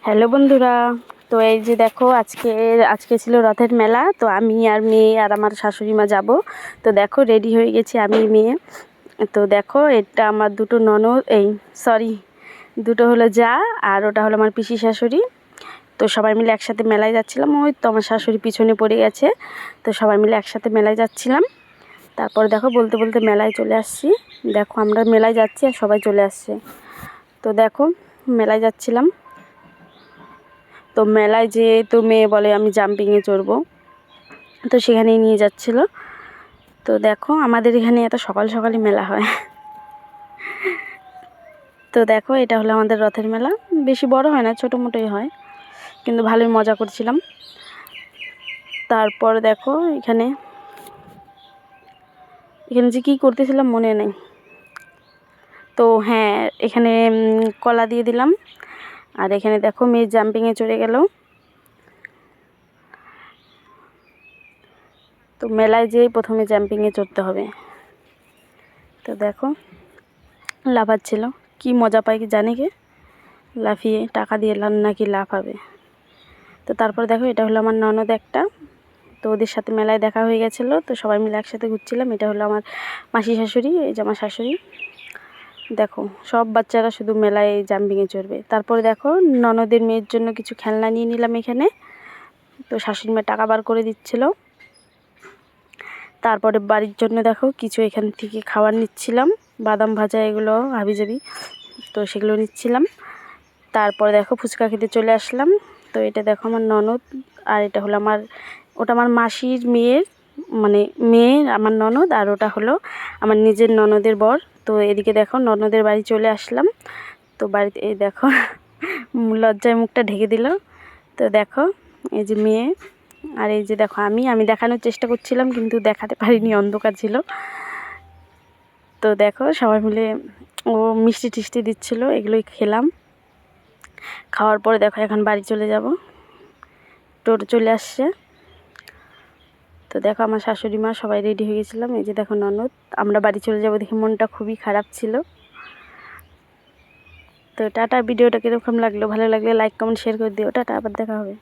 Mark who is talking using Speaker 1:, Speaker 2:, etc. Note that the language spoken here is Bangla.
Speaker 1: হ্যালো বন্ধুরা, তো এই যে দেখো আজকে ছিল রথের মেলা। তো আমি আর মেয়ে আর আমার শাশুড়ি মা যাব। তো দেখো রেডি হয়ে গেছি আমি মেয়ে। তো দেখো এটা আমার দুটো ননদ, দুটো হলো যা, আর ওটা হলো আমার পিসি শাশুড়ি। তো সবাই মিলে একসাথে মেলায় যাচ্ছিলাম। ওই তো আমার শাশুড়ি পিছনে পড়ে গেছে। তো সবাই মিলে একসাথে মেলায় যাচ্ছিলাম। তারপর দেখো বলতে বলতে মেলায় চলে আসছি। দেখো আমরা মেলায় যাচ্ছি আর সবাই চলে আসছে। তো দেখো মেলায় যাচ্ছিলাম। তো মেলায় যেয়ে তো মেয়ে বলে আমি জাম্পিংয়ে চড়বো, তো সেখানেই নিয়ে যাচ্ছিল। তো দেখো আমাদের এখানে এত সকাল সকালই মেলা হয়। তো দেখো এটা হলো আমাদের রথের মেলা। বেশি বড় হয় না, ছোটো মোটোই হয়, কিন্তু ভালোই মজা করছিলাম। তারপর দেখো এখানে যে কী করতেছিলাম মনে নেই। তো হ্যাঁ, এখানে কলা দিয়ে দিলাম। আর এখানে দেখো মেয়ে জাম্পিংয়ে চড়ে গেল। তো মেলায় যেয়েই প্রথমে জাম্পিংয়ে চড়তে হবে। তো দেখো লাফাচ্ছিল, কি মজা পায় কি জানে, কে লাফিয়ে টাকা দিয়ে নাকি লাফাবে। তো তারপর দেখো এটা হলো আমার ননদ একটা। তো ওদের সাথে মেলায় দেখা হয়ে গেছিলো, তো সবাই মিলে একসাথে ঘুরছিলাম। এটা হলো আমার মাসি শাশুড়ি, এই যে আমার শাশুড়ি। দেখো সব বাচ্চারা শুধু মেলায় জাম্পিংয়ে চড়বে। তারপরে দেখো ননদের মেয়ের জন্য কিছু খেলনা নিয়ে নিলাম এখানে। তো শাশুড়ি মা টাকা বার করে দিচ্ছিলো। তারপরে বাড়ির জন্য দেখো কিছু এখান থেকে খাবার নিচ্ছিলাম, বাদাম ভাজা, এগুলো হাবিজাবি, তো সেগুলো নিচ্ছিলাম। তারপর দেখো ফুচকা খেতে চলে আসলাম। তো এটা দেখো আমার ননদ, আর এটা হলো ওটা আমার মাসির মেয়ের, মানে মেয়ের আমার ননদ, আর ওটা হলো আমার নিজের ননদের বর। তো এদিকে দেখো ননদের বাড়ি চলে আসলাম। তো বাড়িতে এই দেখো লজ্জায় মুখটা ঢেকে দিল। তো দেখো এই যে মেয়ে, আর এই যে দেখো আমি দেখানোর চেষ্টা করছিলাম, কিন্তু দেখাতে পারিনি, অন্ধকার ছিল। তো দেখো সবাই মিলে ও মিষ্টি টিষ্টি দিচ্ছিলো, এগুলোই খেলাম। খাওয়ার পরে দেখো এখন বাড়ি চলে যাব, টোটো চলে আসছে। তো দেখো আমার শাশুড়ি মা সবাই রেডি হয়ে গেছিলাম। এই যে দেখো ননদ, আমরা বাড়ি চলে যাব দেখে মনটা খুবই খারাপ ছিল। তো টাটা। ভিডিওটা কীরকম লাগলো, ভালো লাগলে লাইক কমেন্ট শেয়ার করে দিও। টাটা, আবার দেখা হবে।